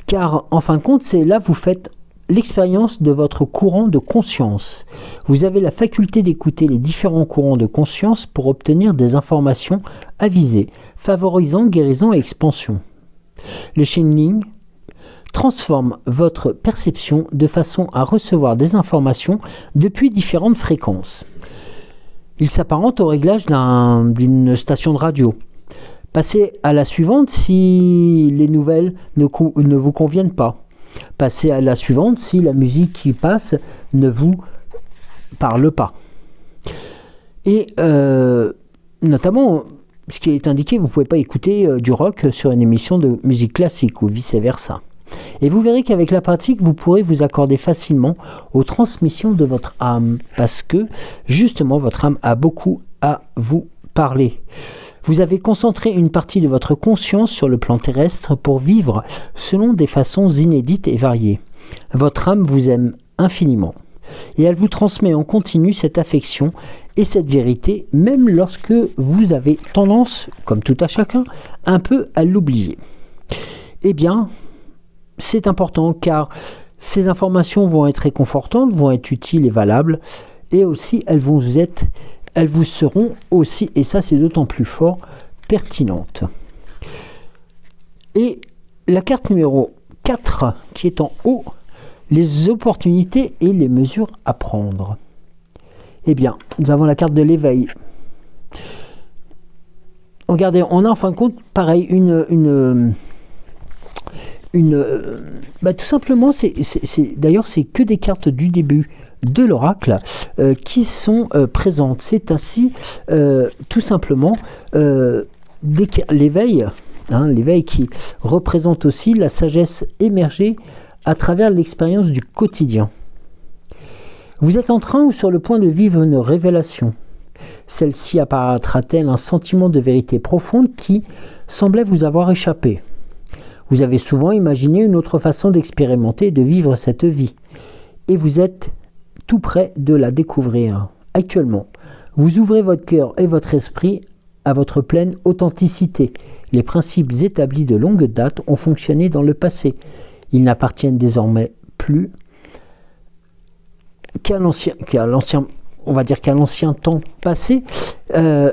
Car en fin de compte, c'est là vous faites l'expérience de votre courant de conscience. Vous avez la faculté d'écouter les différents courants de conscience pour obtenir des informations avisées, favorisant guérison et expansion. Le channeling transforme votre perception de façon à recevoir des informations depuis différentes fréquences. il s'apparente au réglage d'une station de radio. Passez à la suivante si les nouvelles ne vous conviennent pas. Passez à la suivante si la musique qui passe ne vous parle pas. Et notamment, ce qui est indiqué, vous ne pouvez pas écouter du rock sur une émission de musique classique ou vice-versa. Et vous verrez qu'avec la pratique, vous pourrez vous accorder facilement aux transmissions de votre âme, parce que justement, votre âme a beaucoup à vous parler. Vous avez concentré une partie de votre conscience sur le plan terrestre pour vivre selon des façons inédites et variées. Votre âme vous aime infiniment et elle vous transmet en continu cette affection et cette vérité, même lorsque vous avez tendance, comme tout à chacun, un peu à l'oublier. Eh bien, c'est important car ces informations vont être réconfortantes, vont être utiles et valables, et aussi elles vous seront aussi, et ça c'est d'autant plus fort, pertinentes. Et la carte numéro 4 qui est en haut, les opportunités et les mesures à prendre. Eh bien, nous avons la carte de l'éveil. Regardez, on a en fin de compte, pareil, tout simplement, d'ailleurs, c'est que des cartes du début de l'oracle qui sont présentes. C'est ainsi, tout simplement, l'éveil, l'éveil qui représente aussi la sagesse émergée à travers l'expérience du quotidien. Vous êtes en train ou sur le point de vivre une révélation. Celle-ci apparaîtra-t-elle un sentiment de vérité profonde qui semblait vous avoir échappé. Vous avez souvent imaginé une autre façon d'expérimenter et de vivre cette vie, et vous êtes tout près de la découvrir. Actuellement, vous ouvrez votre cœur et votre esprit à votre pleine authenticité. Les principes établis de longue date ont fonctionné dans le passé. Ils n'appartiennent désormais plus qu'à l'ancien temps passé,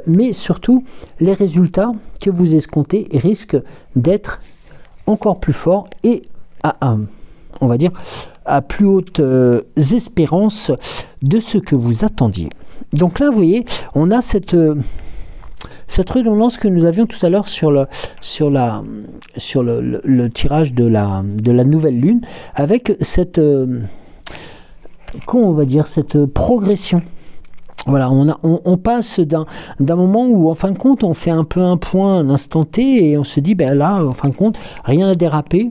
mais surtout, les résultats que vous escomptez risquent d'être encore plus forts et à plus hautes espérances de ce que vous attendiez. Donc là, vous voyez, on a cette redondance que nous avions tout à l'heure sur le tirage de la nouvelle lune, avec cette cette progression. Voilà, on passe d'un moment où, en fin de compte, on fait un peu un point à l'instant T et on se dit, ben là, en fin de compte, rien n'a dérapé.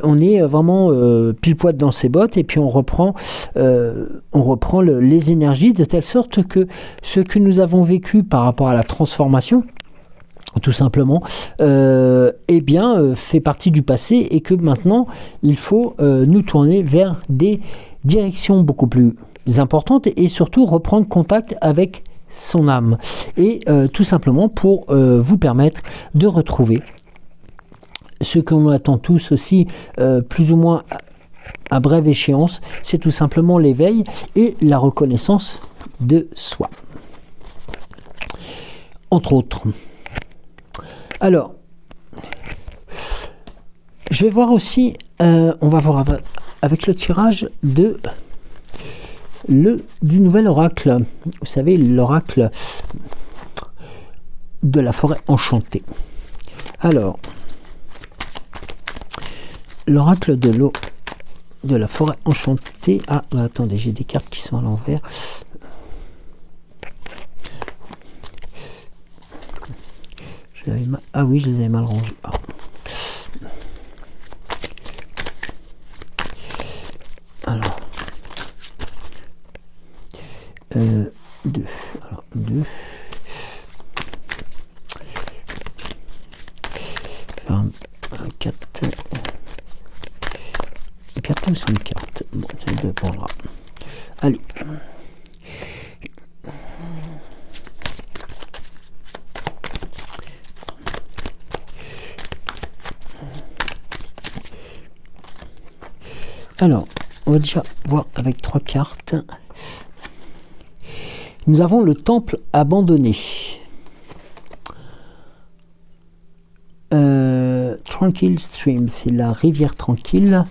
On est vraiment pile poil dans ses bottes et puis on reprend les énergies de telle sorte que ce que nous avons vécu par rapport à la transformation, tout simplement, fait partie du passé et que maintenant, il faut nous tourner vers des directions beaucoup plus importantes et surtout reprendre contact avec son âme et tout simplement pour vous permettre de retrouver ce qu'on attend tous aussi plus ou moins à brève échéance, c'est tout simplement l'éveil et la reconnaissance de soi, entre autres. Alors, je vais voir aussi, on va voir avec le tirage du nouvel oracle. Vous savez, l'oracle de la forêt enchantée. Alors, l'oracle de la forêt enchantée. Ah, attendez, j'ai des cartes qui sont à l'envers. Ah oui, je les avais mal rangées. Ah. Alors, 2. Alors, 2. 4. 4 ou 5 cartes. Bon, c'est 2 pour là. Allez. Alors, on va déjà voir avec 3 cartes. Nous avons le temple abandonné. Tranquil Stream, c'est la rivière tranquille.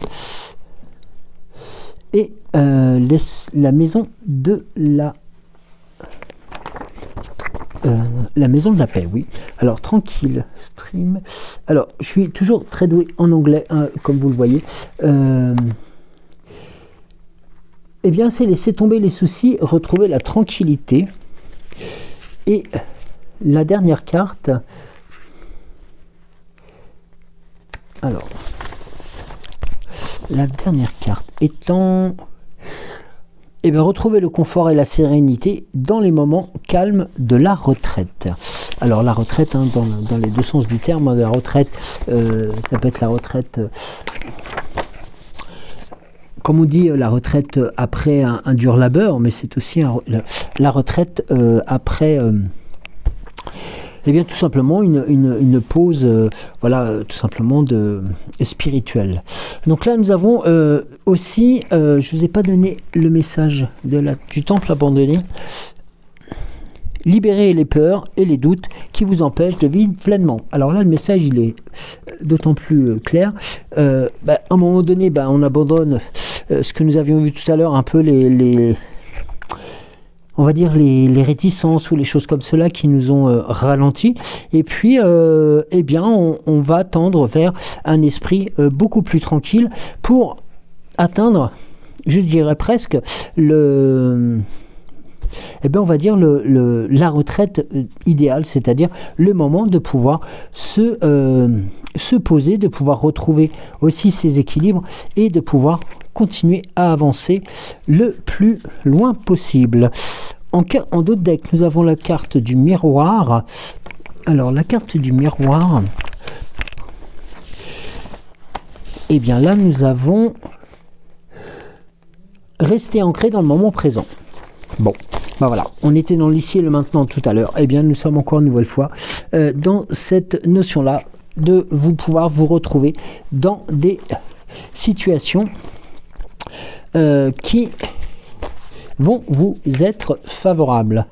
Et la maison de la La maison de la paix, oui. Alors, tranquille, stream. Alors, je suis toujours très doué en anglais, hein, comme vous le voyez. Eh bien, c'est laisser tomber les soucis, retrouver la tranquillité. Et la dernière carte... Alors, la dernière carte étant... Eh bien, retrouver le confort et la sérénité dans les moments calmes de la retraite. Alors, la retraite, hein, dans les deux sens du terme, la retraite, ça peut être la retraite... comme on dit, la retraite après un dur labeur, mais c'est aussi la retraite après... Eh bien, tout simplement, une pause, voilà, tout simplement spirituelle. Donc là, nous avons aussi, je ne vous ai pas donné le message du temple abandonné. Libérez les peurs et les doutes qui vous empêchent de vivre pleinement. Alors là, le message, il est d'autant plus clair. À un moment donné, on abandonne ce que nous avions vu tout à l'heure, un peu on va dire les réticences ou les choses comme cela qui nous ont ralenti. Et puis, eh bien, on va tendre vers un esprit beaucoup plus tranquille pour atteindre, je dirais presque, on va dire la retraite idéale, c'est-à-dire le moment de pouvoir se poser, de pouvoir retrouver aussi ses équilibres et de pouvoir continuer à avancer le plus loin possible. En d'autres decks, nous avons la carte du miroir. Alors, la carte du miroir, eh bien là, nous avons resté ancré dans le moment présent. Bon, voilà, on était dans l'ici et le maintenant tout à l'heure. Eh bien, nous sommes encore une nouvelle fois dans cette notion-là de pouvoir vous retrouver dans des situations qui vont vous être favorables.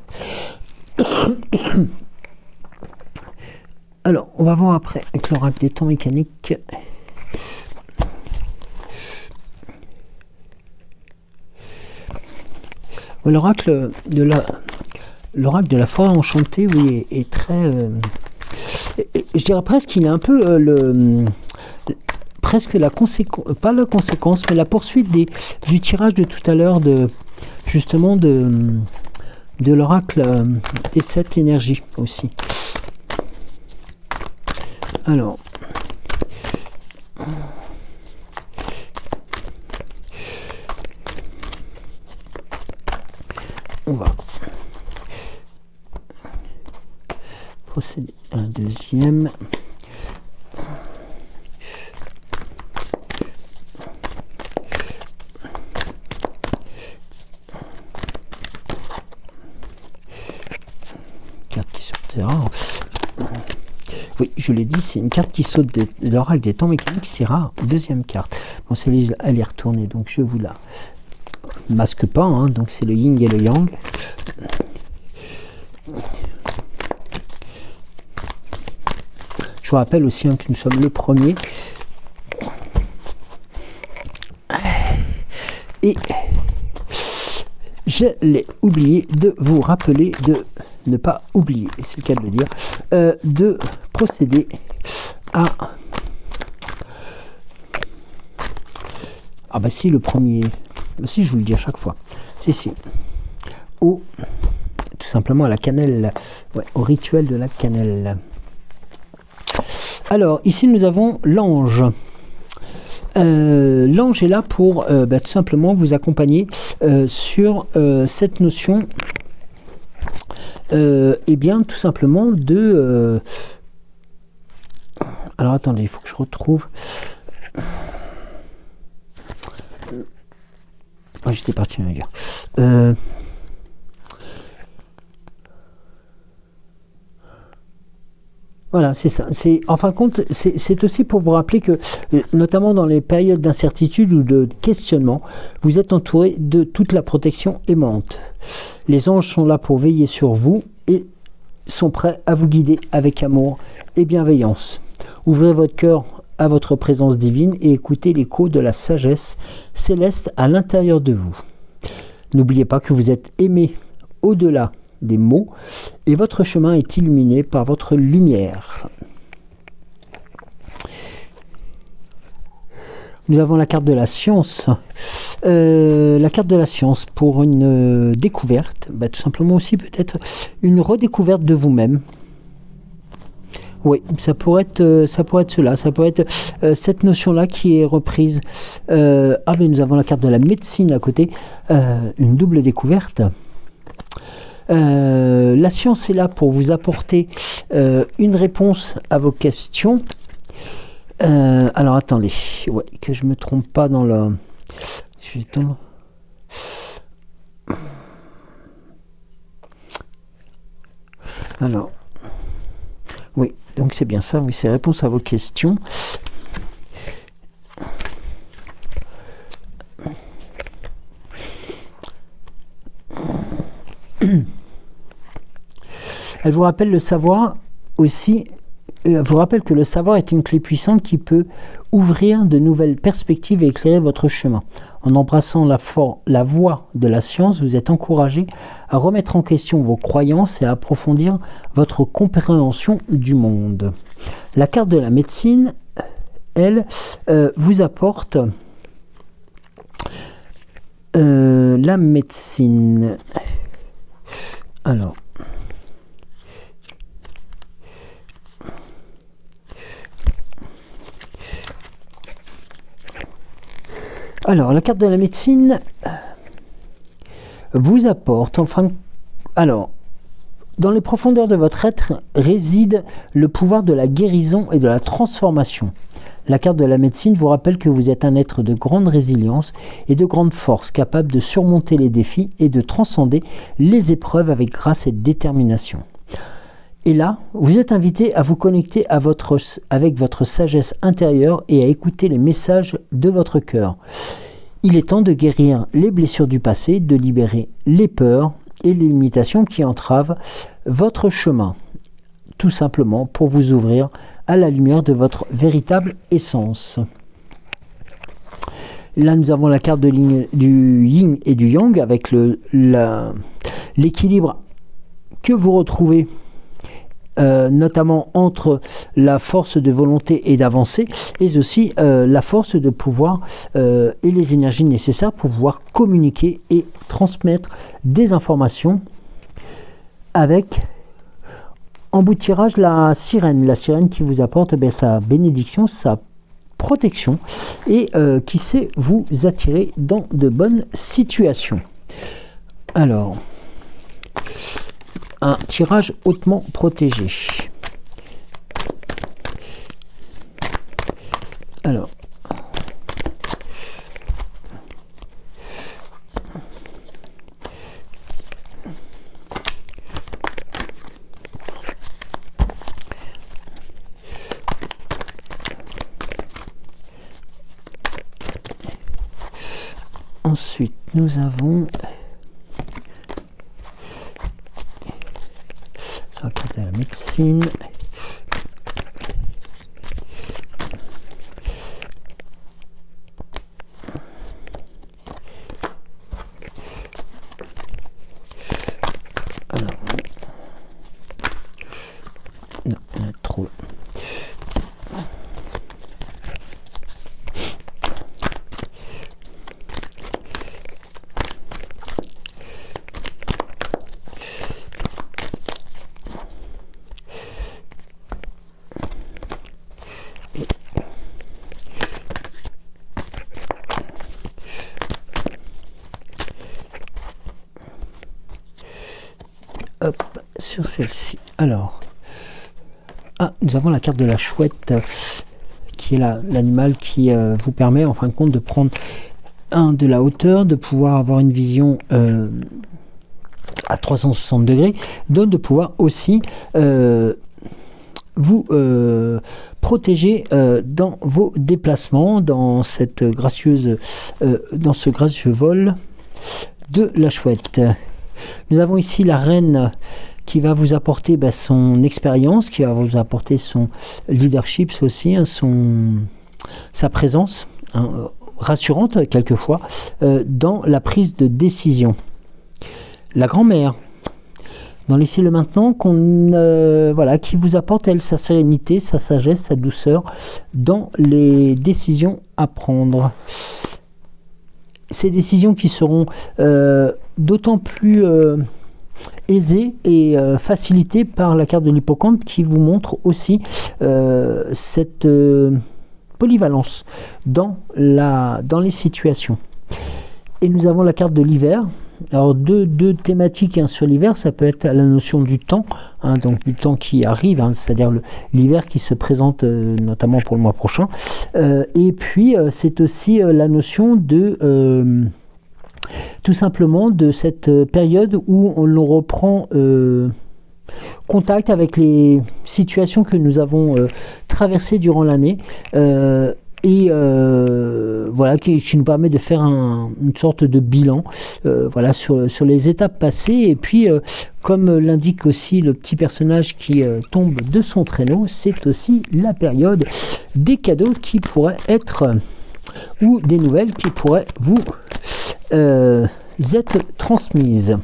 Alors, on va voir après avec l'oracle des temps mécaniques. L'oracle de la forêt enchantée, oui, est très... je dirais presque qu'il est un peu presque la conséquence, pas la conséquence, mais la poursuite du tirage de tout à l'heure, justement de l'oracle des 7 énergies aussi. Alors, on va procéder à un deuxième. Carte qui sortira. Oui, je l'ai dit, c'est une carte qui saute de l'oracle des temps mécaniques, c'est rare. Deuxième carte. Bon, celle-là, elle est retournée, donc je vous la masque pas, hein, donc c'est le yin et le yang. Je vous rappelle aussi que nous sommes le premier. Et je l'ai oublié de vous rappeler de ne pas oublier, c'est le cas de le dire, de procéder à... Ah bah si, le premier... Bah si, je vous le dis à chaque fois. Si. Tout simplement à la cannelle. Ouais, au rituel de la cannelle. Alors, ici, nous avons l'ange. L'ange est là pour tout simplement vous accompagner sur cette notion et bien tout simplement de alors attendez, il faut que je retrouve j'étais parti ailleurs. Voilà, c'est ça. En fin de compte, c'est aussi pour vous rappeler que, notamment dans les périodes d'incertitude ou de questionnement, vous êtes entouré de toute la protection aimante. Les anges sont là pour veiller sur vous et sont prêts à vous guider avec amour et bienveillance. Ouvrez votre cœur à votre présence divine et écoutez l'écho de la sagesse céleste à l'intérieur de vous. N'oubliez pas que vous êtes aimé au-delà des mots, et votre chemin est illuminé par votre lumière. Nous avons la carte de la science. La carte de la science pour une découverte, tout simplement aussi peut-être une redécouverte de vous-même. Oui, ça pourrait être cela, ça pourrait être cette notion-là qui est reprise. Mais nous avons la carte de la médecine à côté, une double découverte. La science est là pour vous apporter une réponse à vos questions. Alors attendez, que je me trompe pas dans le... Alors, oui, donc c'est bien ça, oui, c'est réponse à vos questions. Elle vous rappelle le savoir aussi. Vous rappelle que le savoir est une clé puissante qui peut ouvrir de nouvelles perspectives et éclairer votre chemin. En embrassant la voie de la science, vous êtes encouragé à remettre en question vos croyances et à approfondir votre compréhension du monde. La carte de la médecine, elle, vous apporte la médecine. Alors, la carte de la médecine vous apporte, dans les profondeurs de votre être réside le pouvoir de la guérison et de la transformation. La carte de la médecine vous rappelle que vous êtes un être de grande résilience et de grande force, capable de surmonter les défis et de transcender les épreuves avec grâce et détermination. Et là, vous êtes invité à vous connecter avec votre sagesse intérieure et à écouter les messages de votre cœur. Il est temps de guérir les blessures du passé, de libérer les peurs et les limitations qui entravent votre chemin, tout simplement pour vous ouvrir à la lumière de votre véritable essence. Là, nous avons la carte du yin et du yang avec l'équilibre que vous retrouvez notamment entre la force de volonté et d'avancer, et aussi la force de pouvoir et les énergies nécessaires pour pouvoir communiquer et transmettre des informations avec, en bout de tirage, la sirène qui vous apporte sa bénédiction, sa protection, et qui sait vous attirer dans de bonnes situations. Alors, un tirage hautement protégé. Alors, ensuite nous avons la carte de la médecine. Alors, non, il y en a trop. Hop, sur celle-ci. Alors, nous avons la carte de la chouette, qui est l'animal qui vous permet en fin de compte de prendre de la hauteur, de pouvoir avoir une vision à 360 degrés, donc de pouvoir aussi vous protéger dans vos déplacements, dans ce gracieux vol de la chouette. Nous avons ici la reine qui va vous apporter son expérience, qui va vous apporter son leadership aussi, sa présence rassurante quelquefois dans la prise de décision. La grand-mère dans l'ici et le maintenant, voilà, qui vous apporte, elle, sa sérénité, sa sagesse, sa douceur dans les décisions à prendre. Ces décisions qui seront d'autant plus aisées et facilitées par la carte de l'hippocampe qui vous montre aussi cette polyvalence dans les situations. Et nous avons la carte de l'hiver. Alors deux thématiques sur l'hiver, ça peut être la notion du temps, hein, donc du temps qui arrive, hein, c'est-à-dire l'hiver qui se présente notamment pour le mois prochain. Et puis c'est aussi la notion de tout simplement de cette période où l'on reprend contact avec les situations que nous avons traversées durant l'année. Voilà, qui nous permet de faire une sorte de bilan voilà, sur les étapes passées. Et puis, comme l'indique aussi le petit personnage qui tombe de son traîneau, c'est aussi la période des cadeaux qui pourraient être, ou des nouvelles qui pourraient vous être transmises.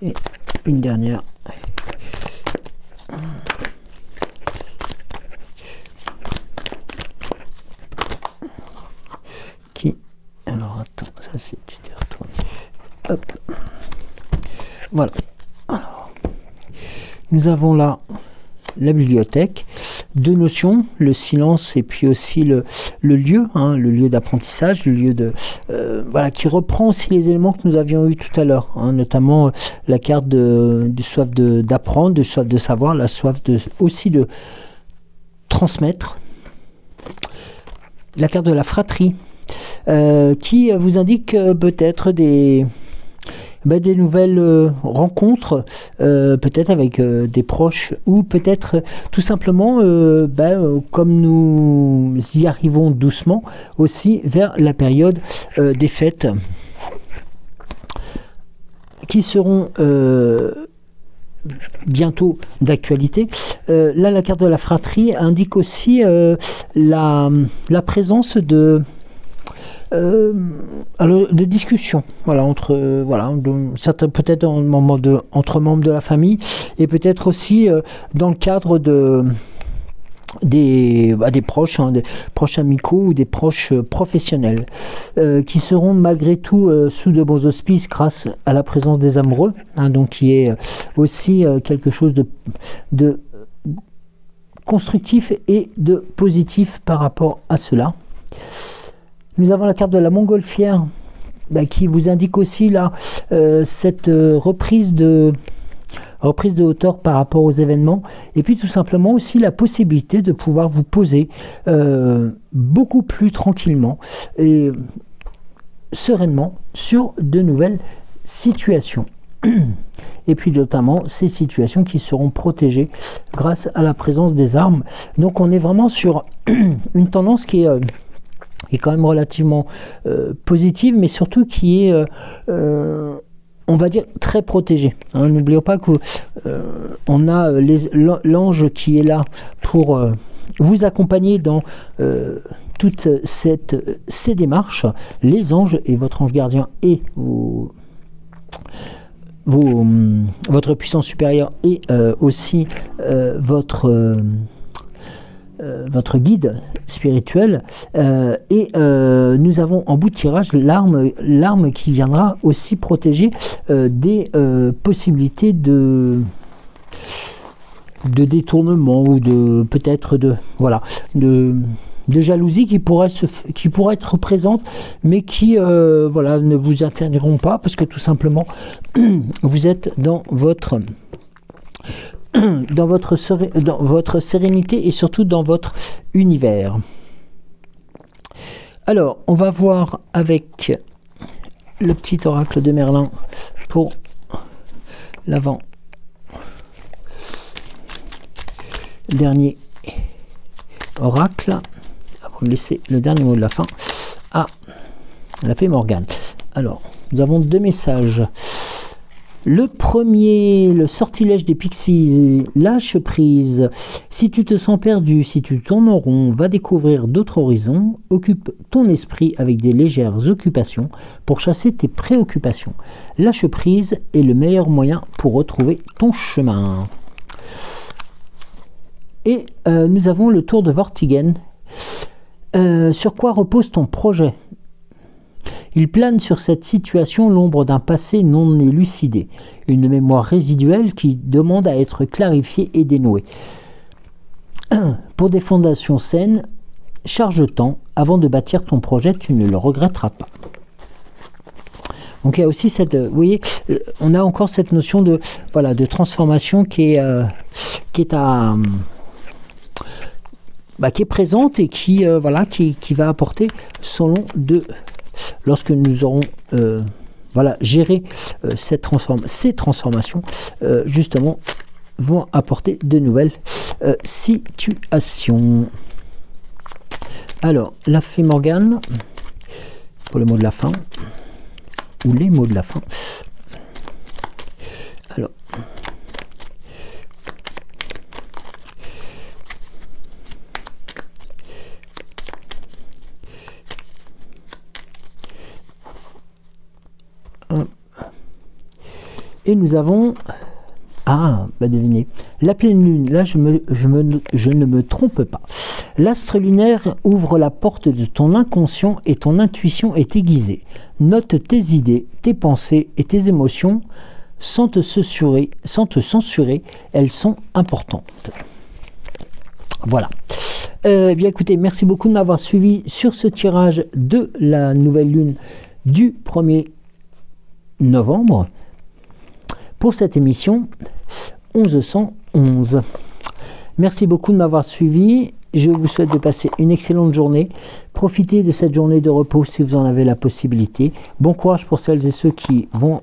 Et une dernière. Alors attends, ça c'est, tu t'es retourné. Hop. Voilà. Alors, nous avons là la bibliothèque. Deux notions, le silence et puis aussi le lieu, hein, le lieu d'apprentissage, le lieu de voilà, qui reprend aussi les éléments que nous avions eu tout à l'heure, hein, notamment la carte du soif d'apprendre, du soif de savoir, la soif aussi de transmettre, la carte de la fratrie, qui vous indique peut-être des nouvelles rencontres, peut-être avec des proches, ou peut-être tout simplement, comme nous y arrivons doucement, aussi vers la période des fêtes, qui seront bientôt d'actualité. Là, la carte de la fratrie indique aussi la présence de discussion, voilà, entre certains, peut-être entre membres de la famille, et peut-être aussi dans le cadre des proches, hein, des proches amicaux ou des proches professionnels, qui seront malgré tout sous de bons auspices grâce à la présence des amoureux, hein, donc qui est aussi quelque chose de constructif et de positif par rapport à cela. Nous avons la carte de la montgolfière, qui vous indique aussi là cette reprise de hauteur par rapport aux événements, et puis tout simplement aussi la possibilité de pouvoir vous poser beaucoup plus tranquillement et sereinement sur de nouvelles situations. Et puis notamment ces situations qui seront protégées grâce à la présence des armes. Donc on est vraiment sur une tendance qui est quand même relativement positive, mais surtout qui est, on va dire, très protégée. Hein, n'oublions pas que on a l'ange qui est là pour vous accompagner dans toutes ces démarches. Les anges et votre ange gardien et votre puissance supérieure et aussi votre guide spirituel, et nous avons en bout de tirage l'arme qui viendra aussi protéger des possibilités de détournement, ou de peut-être de jalousie qui pourrait être présente, mais qui ne vous interdiront pas, parce que tout simplement vous êtes dans votre sérénité et surtout dans votre univers. Alors, on va voir avec le petit oracle de Merlin pour l'avant dernier oracle, avant de laisser le dernier mot de la fin à la fée Morgane. Alors, nous avons 2 messages. Le premier, le sortilège des pixies, lâche prise. Si tu te sens perdu, si tu tournes en rond, va découvrir d'autres horizons. Occupe ton esprit avec des légères occupations pour chasser tes préoccupations. Lâche prise est le meilleur moyen pour retrouver ton chemin. Et nous avons le tour de Vortigen. Sur quoi repose ton projet ? Il plane sur cette situation l'ombre d'un passé non élucidé, une mémoire résiduelle qui demande à être clarifiée et dénouée. Pour des fondations saines, charge-t'en, avant de bâtir ton projet, tu ne le regretteras pas. Donc il y a aussi cette, vous voyez, on a encore cette notion de, voilà, de transformation qui est présente et qui va apporter son lot de, lorsque nous aurons géré ces transformations, justement, vont apporter de nouvelles situations. Alors, la fée Morgane, pour le mot de la fin, ou les mots de la fin. Alors, et nous avons, devinez, la pleine lune. Là, je ne me trompe pas. L'astre lunaire ouvre la porte de ton inconscient et ton intuition est aiguisée. Note tes idées, tes pensées et tes émotions sans te censurer, elles sont importantes. Voilà. Bien écoutez, merci beaucoup de m'avoir suivi sur ce tirage de la nouvelle lune du 1er novembre pour cette émission 1111. Merci beaucoup de m'avoir suivi. Je vous souhaite de passer une excellente journée. Profitez de cette journée de repos si vous en avez la possibilité. Bon courage pour celles et ceux qui vont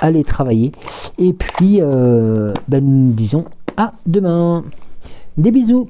aller travailler. Et puis, nous disons à demain. Des bisous.